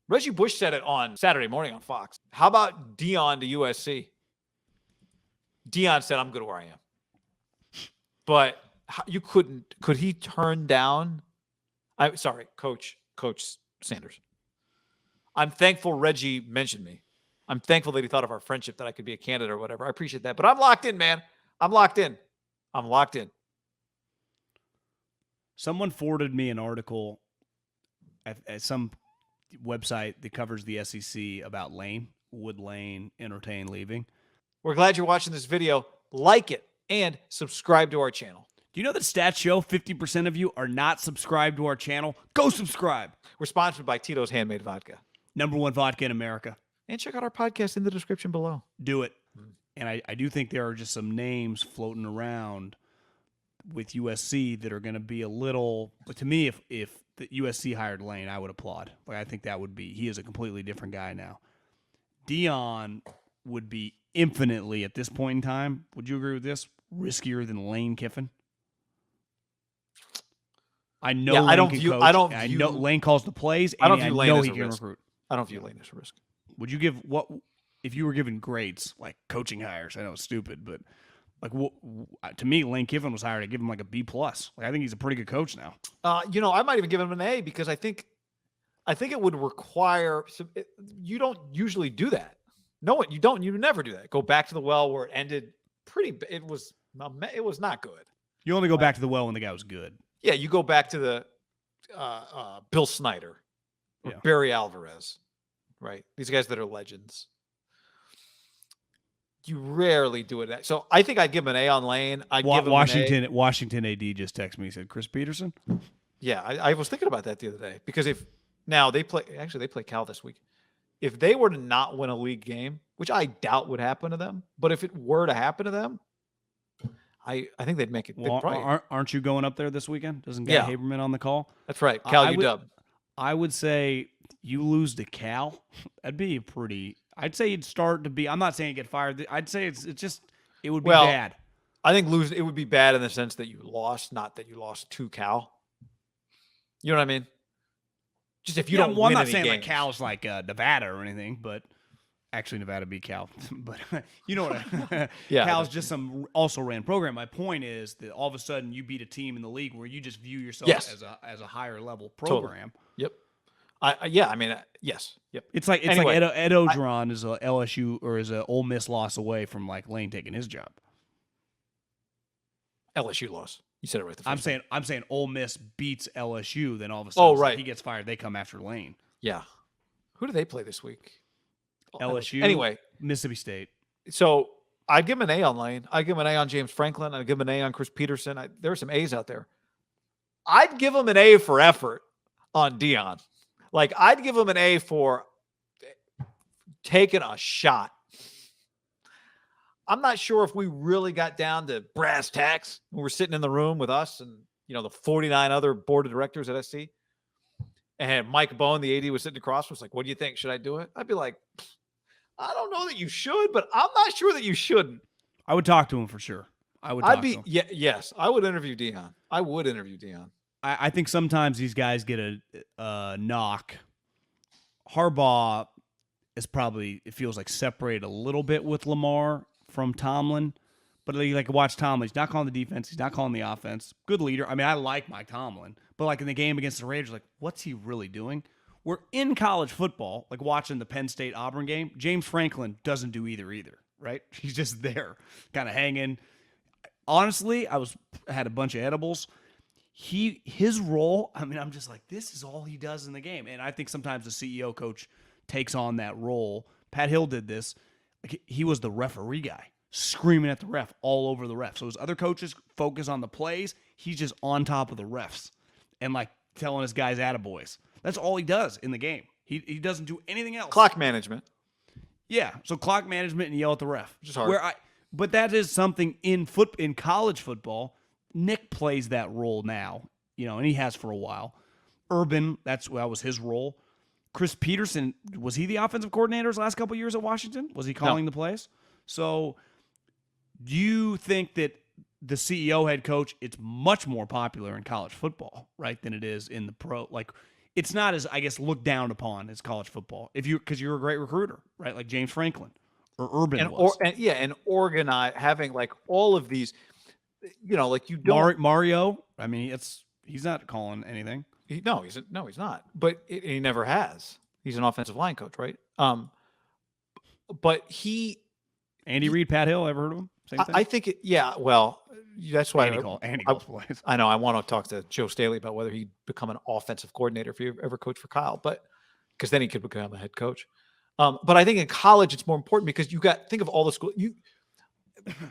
Reggie Bush said it on Saturday morning on Fox. How about Deion to USC? Deion said, I'm good where I am. But you couldn't. Could he turn down? I'm sorry, Coach Sanders. I'm thankful Reggie mentioned me. I'm thankful that he thought of our friendship, that I could be a candidate or whatever. I appreciate that. But I'm locked in, man. I'm locked in. Someone forwarded me an article at some website that covers the SEC about Lane, Would Lane entertain leaving? We're glad you're watching this video. Like it and subscribe to our channel. Do you know that stats show 50% of you are not subscribed to our channel? Go subscribe. We're sponsored by Tito's Handmade Vodka. #1 vodka in America. And check out our podcast in the description below. Do it. And I do think there are just some names floating around with USC that are going to be a little. But to me, if the USC hired Lane, I would applaud. Like, I think that would be. He is a completely different guy now. Deion would be infinitely, at this point in time, would you agree with this, riskier than Lane Kiffin? I know. Yeah, I know Lane calls the plays. And I know he can recruit. I don't view Lane as a risk. Would you give what if you were given grades like coaching hires? I know it's stupid, but like to me, Lane Kiffin was hired. I give him like a B+. Like, I think he's a pretty good coach now. I might even give him an A because I think it would require. You don't usually do that. No, you don't. You never do that. Go back to the well where it ended. It was not good. You only go back to the well when the guy was good. Yeah, you go back to the Bill Snyder or Barry Alvarez, right? These guys that are legends. You rarely do it. So I think I'd give him an A on Lane. I'd give him an A. Washington AD just texted me. He said, Chris Peterson? Yeah, I was thinking about that the other day because they play Cal this week. If they were to not win a league game, which I doubt would happen to them, but if it were to happen to them, I think they'd make it. Well, aren't you going up there this weekend? Doesn't Guy Haberman on the call? That's right. Cal UW. I would say you lose to Cal. That'd be I'd say you'd start to be. I'm not saying you get fired. I'd say it would be bad. I think it would be bad in the sense that you lost, not that you lost to Cal. You know what I mean? Just if you don't win I'm not any saying games. like Cal's like Nevada or anything, but actually Nevada beat Cal. But you know what? Cal's just some also ran program. My point is that all of a sudden you beat a team in the league where you just view yourself as a higher level program. Totally. Yep. Yes. Yep. It's like Ed Ogeron is a LSU or is a Ole Miss loss away from like Lane taking his job. LSU loss. You said it right the first time. I'm saying Ole Miss beats LSU, then all of a sudden he gets fired. They come after Lane. Yeah. Who do they play this week? LSU. Anyway, Mississippi State. So I'd give him an A on Lane. I'd give him an A on James Franklin. I'd give him an A on Chris Peterson. There are some A's out there. I'd give him an A for effort on Deion. Like, I'd give him an A for taking a shot. I'm not sure if we really got down to brass tacks when we're sitting in the room with us and, the 49 other board of directors at SC. And Mike Bohn, the AD, was sitting across, was like, what do you think? Should I do it? I'd be like, I don't know that you should, but I'm not sure that you shouldn't. I would talk to him for sure. Yes, I would interview Deion. I think sometimes these guys get a knock. Harbaugh is probably, it feels like, separated a little bit with Lamar from Tomlin. But like watch Tomlin. He's not calling the defense. He's not calling the offense. Good leader. I mean, I like Mike Tomlin. But like in the game against the Raiders, like, what's he really doing? We're in college football, like watching the Penn State-Auburn game. James Franklin doesn't do either, right? He's just there, kind of hanging. Honestly, I had a bunch of edibles. His role, I mean, I'm just like, this is all he does in the game. And I think sometimes the CEO coach takes on that role. Pat Hill did this. Like, he was the referee guy, screaming at the ref all over the ref. So his other coaches focus on the plays. He's just on top of the refs and like telling his guys attaboys. That's all he does in the game. He doesn't do anything else. Clock management. Yeah, so clock management and yell at the ref. Which is hard. But that is something in college football. Nick plays that role now, and he has for a while. Urban, that was his role. Chris Peterson, was he the offensive coordinator his last couple of years at Washington? Was he calling the plays? So do you think that the CEO head coach, it's much more popular in college football, right, than it is in the pro? Like, it's not as, I guess, looked down upon as college football because you're a great recruiter, right? Like James Franklin or Urban was. And organize having like all of these, like you don't. Mario, I mean, he's not calling anything. No, he's not. But he never has. He's an offensive line coach, right? But Andy Reid, Pat Hill, ever heard of him? Same thing. I think well, that's why Andy calls plays. I know. I want to talk to Joe Staley about whether he'd become an offensive coordinator if he ever coached for Kyle, but because then he could become a head coach. But I think in college it's more important because think of all the school.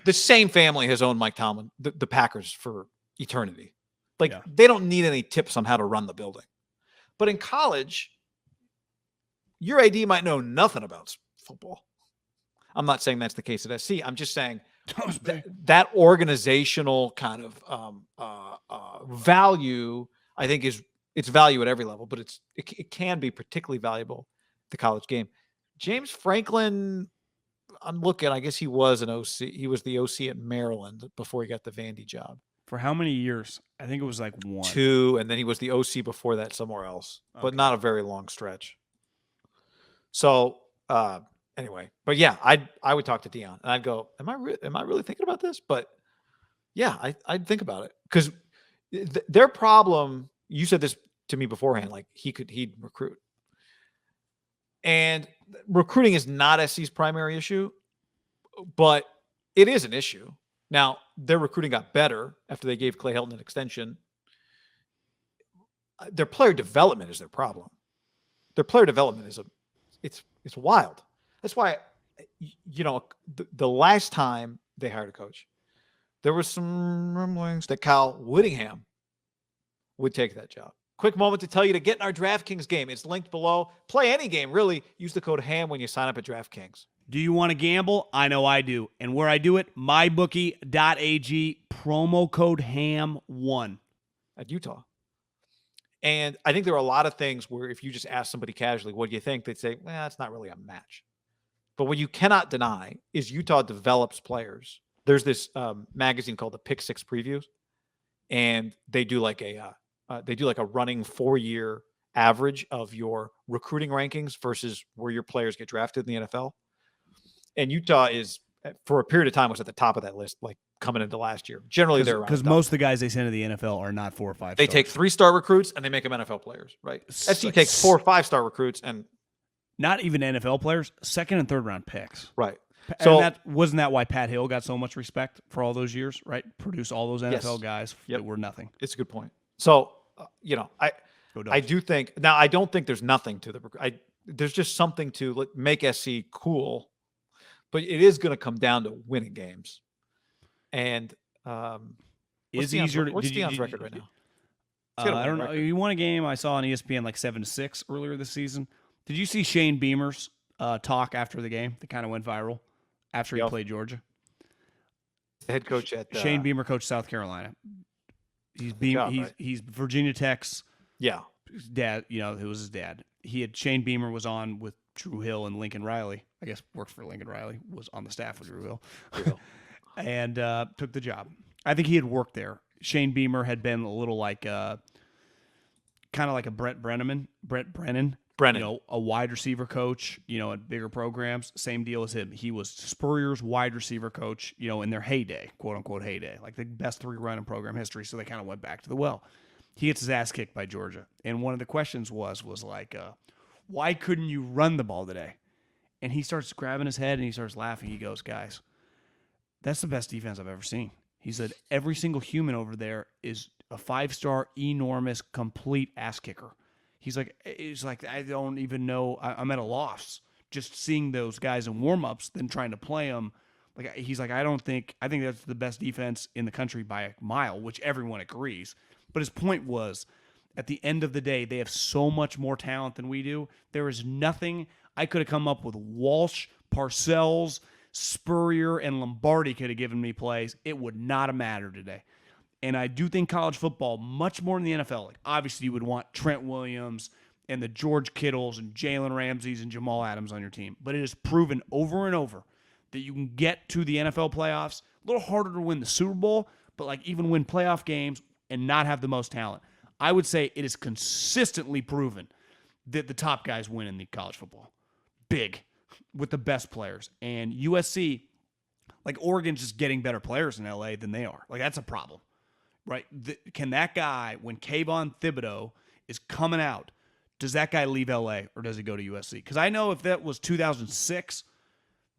The same family has owned Mike Tomlin, the Packers, for eternity. They don't need any tips on how to run the building. But in college, your AD might know nothing about football. I'm not saying that's the case at SC. I'm just saying that organizational kind of value, I think, it's value at every level, but it can be particularly valuable the college game. James Franklin, I'm looking. I guess he was an OC. He was the OC at Maryland before he got the Vandy job. For how many years? I think it was like 1. 2, and then he was the OC before that somewhere else, but not a very long stretch. So anyway, but yeah, I would talk to Deion and I'd go, am I really thinking about this? But yeah, I'd think about it because their problem. You said this to me beforehand, like he'd recruit, and recruiting is not SC's primary issue, but it is an issue. Now, their recruiting got better after they gave Clay Helton an extension. Their player development is their problem. Their player development it's wild. That's why, the last time they hired a coach, there was some rumblings that Kyle Whittingham would take that job. Quick moment to tell you to get in our DraftKings game. It's linked below. Play any game, really. Use the code HAM when you sign up at DraftKings. Do you want to gamble? I know I do. And where I do it, mybookie.ag, promo code HAM1. At Utah. And I think there are a lot of things where if you just ask somebody casually, what do you think? They'd say, it's not really a match. But what you cannot deny is Utah develops players. There's this magazine called the Pick Six Previews, and they do like a running 4-year average of your recruiting rankings versus where your players get drafted in the NFL. And Utah is, for a period of time, was at the top of that list, like coming into last year. Generally, they're around. Because most of the guys they send to the NFL are not 4 or 5 They stars. take 3-star recruits and they make them NFL players, right? SC takes 4 or 5-star recruits and not even NFL players, 2nd and 3rd round picks. Right. So wasn't that why Pat Hill got so much respect for all those years, right? Produce all those NFL guys that were nothing. It's a good point. So, I do think now. I don't think there's nothing to there's just something to make SC cool, but it is going to come down to winning games. And what's Deion's record right now? I don't know. He won a game I saw on ESPN like 7-6 earlier this season. Did you see Shane Beamer's talk after the game that kind of went viral after he played Georgia? The head coach at Shane Beamer coached South Carolina. He's Virginia Tech's dad. Who was his dad? Shane Beamer was on with Drew Hill and Lincoln Riley. I guess works for Lincoln Riley. Was on the staff with Drew Hill, and took the job. I think he had worked there. Shane Beamer had been a little like kind of like a Brett Brennan, a wide receiver coach, at bigger programs. Same deal as him. He was Spurrier's wide receiver coach, in their heyday, quote unquote heyday, like the best 3 in program history. So they kind of went back to the well. He gets his ass kicked by Georgia. And one of the questions was like, why couldn't you run the ball today? And he starts grabbing his head and he starts laughing. He goes, guys, that's the best defense I've ever seen. He said, every single human over there is a 5-star, enormous, complete ass kicker. He's like, I don't even know. I'm at a loss just seeing those guys in warm-ups than trying to play them. He's like, I think that's the best defense in the country by a mile, which everyone agrees. But his point was, at the end of the day, they have so much more talent than we do. There is nothing. I could have come up with Walsh, Parcells, Spurrier, and Lombardi could have given me plays. It would not have mattered today. And I do think college football, much more than the NFL, obviously you would want Trent Williams and the George Kittles and Jalen Ramseys and Jamal Adams on your team. But it is proven over and over that you can get to the NFL playoffs. A little harder to win the Super Bowl, but even win playoff games and not have the most talent. I would say it is consistently proven that the top guys win in the college football. Big, with the best players. And USC, like Oregon's just getting better players in LA than they are. Like that's a problem, right? Can that guy, when Kayvon Thibodeau is coming out, does that guy leave LA or does he go to USC? Because I know if that was 2006,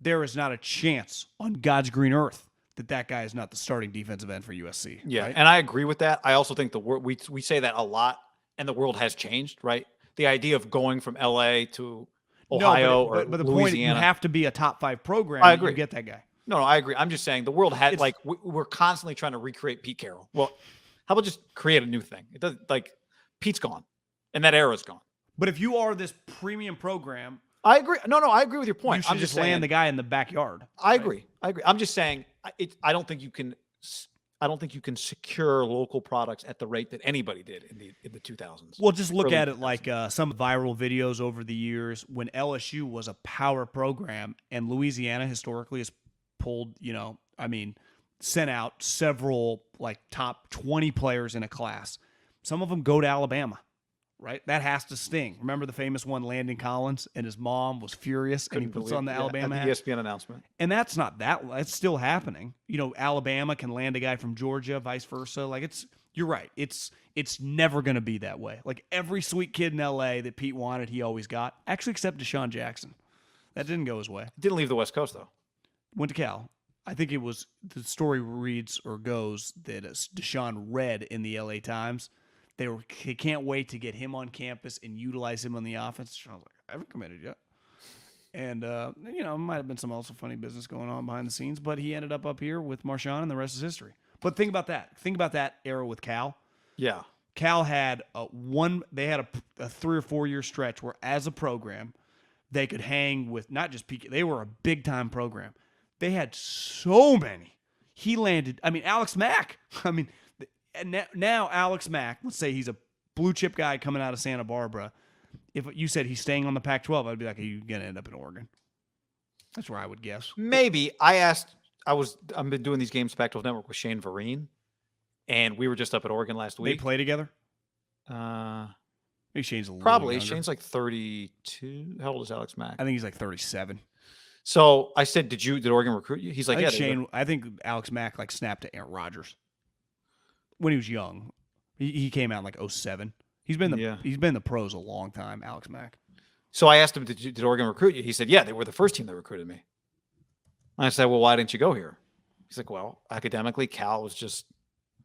there is not a chance on God's green earth that guy is not the starting defensive end for USC. Yeah, right? and I agree with that. I also think the world we say that a lot, and the world has changed, right? The idea of going from LA to Ohio but or the point is you Louisiana. have to be a top 5 program. I agree. To get that guy. No, I agree. I'm just saying the world had we're constantly trying to recreate Pete Carroll. Well, how about just create a new thing? It doesn't like Pete's gone, and that era's gone. But if you are this premium program, I agree. No, I agree with your point. You should I'm just land saying, the guy in the backyard. I agree. I'm just saying I don't think you can secure local products at the rate that anybody did in the 2000s. Well, just look Early at it 2000s. like some viral videos over the years when LSU was a power program and Louisiana historically has pulled, sent out several like top 20 players in a class. Some of them go to Alabama, right? That has to sting. Remember the famous one, Landon Collins, and his mom was furious and he puts on the Alabama hat? ESPN announcement. And that's it's still happening. Alabama can land a guy from Georgia, vice versa. Like you're right. It's never going to be that way. Like every sweet kid in LA that Pete wanted, he always got, actually except Deshaun Jackson. That didn't go his way. Didn't leave the West Coast though. Went to Cal. I think it was, the story reads or goes that Deshaun read in the LA Times. They can't wait to get him on campus and utilize him on the offense. I was like, I haven't committed yet. And, might have been some also funny business going on behind the scenes, but he ended up here with Marshawn and the rest is history. But think about that. Think about that era with Cal. Yeah. Cal had a 3 or 4 year stretch where as a program, they could hang with not just PK. They were a big time program. They had so many. He landed, Alex Mack. And now Alex Mack, let's say he's a blue chip guy coming out of Santa Barbara. If you said he's staying on the Pac-12, I'd be like, are you going to end up in Oregon? That's where I would guess. Maybe. I've been doing these games Pac-12 Network with Shane Vereen, and we were just up at Oregon last week. They play together? Maybe Shane's a little probably. younger. Shane's like 32. How old is Alex Mack? I think he's like 37. So I said, did Oregon recruit you? He's like, I think Alex Mack snapped to Aaron Rodgers when he was young. He came out in like 07. He's been the pros a long time, Alex Mack. So I asked him, did Oregon recruit you? He said, yeah, they were the first team that recruited me. And I said, well, why didn't you go here? He's like, well, academically, Cal was just,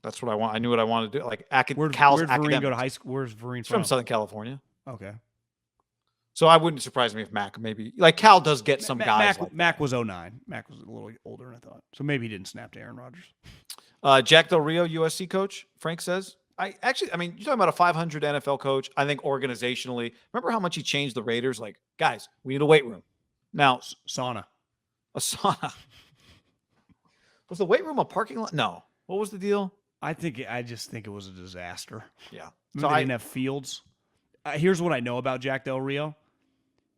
that's what I want. I knew what I wanted to do. Like, Cal's where'd Vereen go to high school? Where's Vereen from? Southern California. Okay. So I wouldn't surprise me if Mac maybe, like Cal does get some guys. Mac was 09. Mac was a little older than I thought. So maybe he didn't snap to Aaron Rodgers. Jack Del Rio, USC coach, Frank says. You're talking about a 500 NFL coach. I think organizationally, remember how much he changed the Raiders? Like, guys, we need a weight room. Now, sauna. A sauna. Was the weight room a parking lot? No. What was the deal? I just think it was a disaster. Yeah. So they didn't have fields. Here's what I know about Jack Del Rio.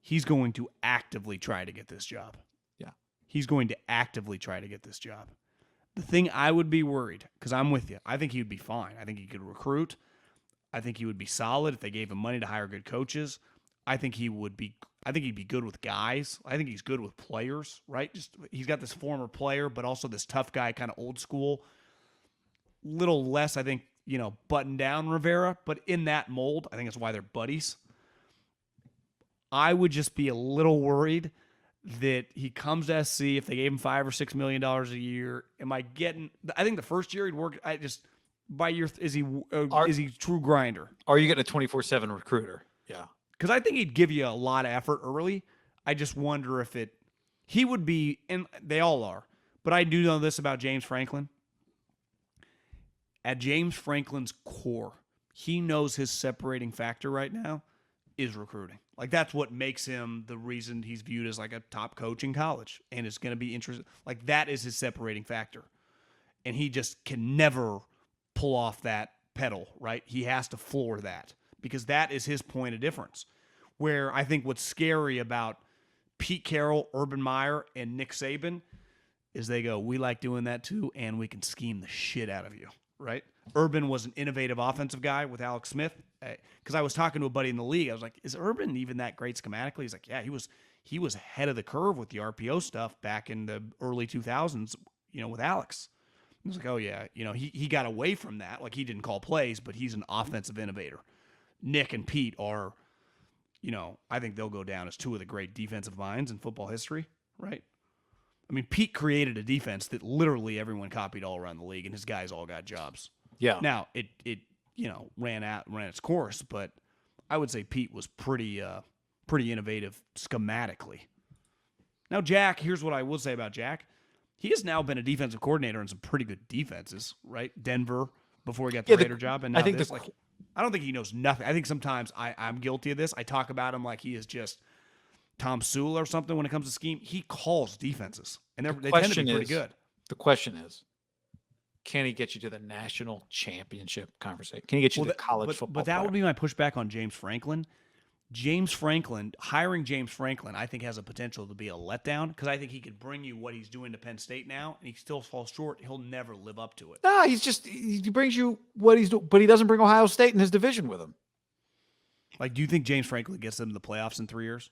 He's going to actively try to get this job. Yeah. He's going to actively try to get this job. The thing I would be worried, because I'm with you, I think he would be fine. I think he could recruit. I think he would be solid if they gave him money to hire good coaches. I think he'd be good with guys. I think he's good with players, right? He's got this former player, but also this tough guy, kind of old school. Little less, I think, button down Rivera, but in that mold, I think that's why they're buddies. I would just be a little worried that he comes to SC if they gave him $5 or $6 million a year. I think the first year he'd work. By year, is he true grinder? Are you getting a 24/7 recruiter? Yeah. Because I think he'd give you a lot of effort early. I just wonder if he would be, and they all are, but I do know this about James Franklin. At James Franklin's core, he knows his separating factor right now is recruiting. Like, that's what makes him the reason he's viewed as like a top coach in college and is going to be interested. Like, that is his separating factor. And he just can never pull off that pedal, right? He has to floor that because that is his point of difference. Where I think what's scary about Pete Carroll, Urban Meyer, and Nick Saban is they go, we like doing that too, and we can scheme the shit out of you, right? Urban was an innovative offensive guy with Alex Smith. Because I was talking to a buddy in the league. I was like, is Urban even that great schematically? He's like, yeah, he was ahead of the curve with the RPO stuff back in the early 2000s, with Alex. I was like, oh, yeah, he got away from that. Like, he didn't call plays, but he's an offensive innovator. Nick and Pete are, I think they'll go down as two of the great defensive minds in football history, right? I mean, Pete created a defense that literally everyone copied all around the league, and his guys all got jobs. Yeah. Now, it ran its course, but I would say Pete was pretty innovative schematically. Now, Jack, here's what I will say about Jack. He has now been a defensive coordinator in some pretty good defenses, right? Denver before he got the Raider job, and now I don't think he knows nothing. I think sometimes I'm guilty of this. I talk about him like he is just Tom Sewell or something when it comes to scheme. He calls defenses, and they tend to be pretty good. The question is, can he get you to the national championship conversation? Can he get you to college football? But that would be my pushback on James Franklin. Hiring James Franklin, I think has a potential to be a letdown because I think he could bring you what he's doing to Penn State now, and he still falls short. He'll never live up to it. No, he brings you what he's doing, but he doesn't bring Ohio State in his division with him. Like, do you think James Franklin gets them to the playoffs in 3 years?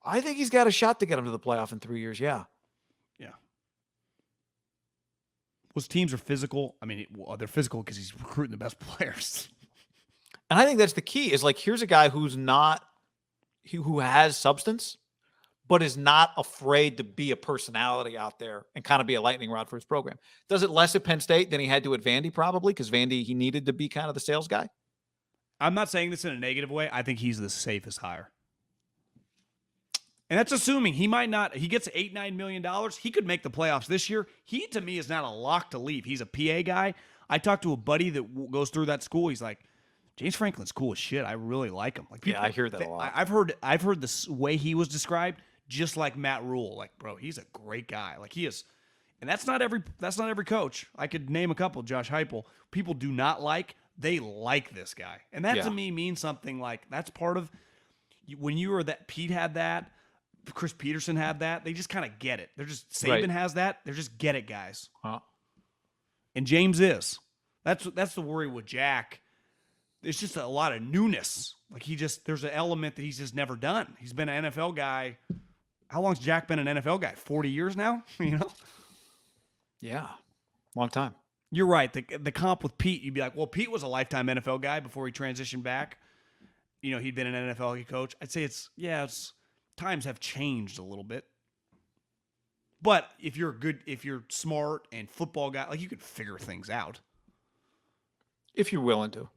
I think he's got a shot to get him to the playoff in 3 years. Yeah. Yeah. Those teams are physical. I mean, they're physical because he's recruiting the best players. And I think that's the key is like, here's a guy who has substance, but is not afraid to be a personality out there and kind of be a lightning rod for his program. Does it less at Penn State than he had to at Vandy, probably, because Vandy, he needed to be kind of the sales guy? I'm not saying this in a negative way. I think he's the safest hire. And that's assuming he might not. He gets $8-9 million. He could make the playoffs this year. He, to me, is not a lock to leave. He's a PA guy. I talked to a buddy that goes through that school. He's like, James Franklin's cool as shit. I really like him. Like, I hear that a lot. I've heard the way he was described, just like Matt Rule. Like, bro, he's a great guy. Like, he is, and that's not every coach. I could name a couple. Josh Heupel. People do not like. They like this guy, and that to me means something. Like, that's part of when you were that. Pete had that. Chris Peterson had that. They just kind of get it. They're just Saban has that. They're just get it guys. And James is. That's the worry with Jack. It's just a lot of newness. Like, there's an element that he's just never done. He's been an NFL guy. How long's Jack been an NFL guy? 40 years now? Yeah. Long time. You're right. The comp with Pete, you'd be like, well, Pete was a lifetime NFL guy before he transitioned back. He'd been an NFL coach. I'd say times have changed a little bit. But if you're smart and football guy, like, you could figure things out. If you're willing to.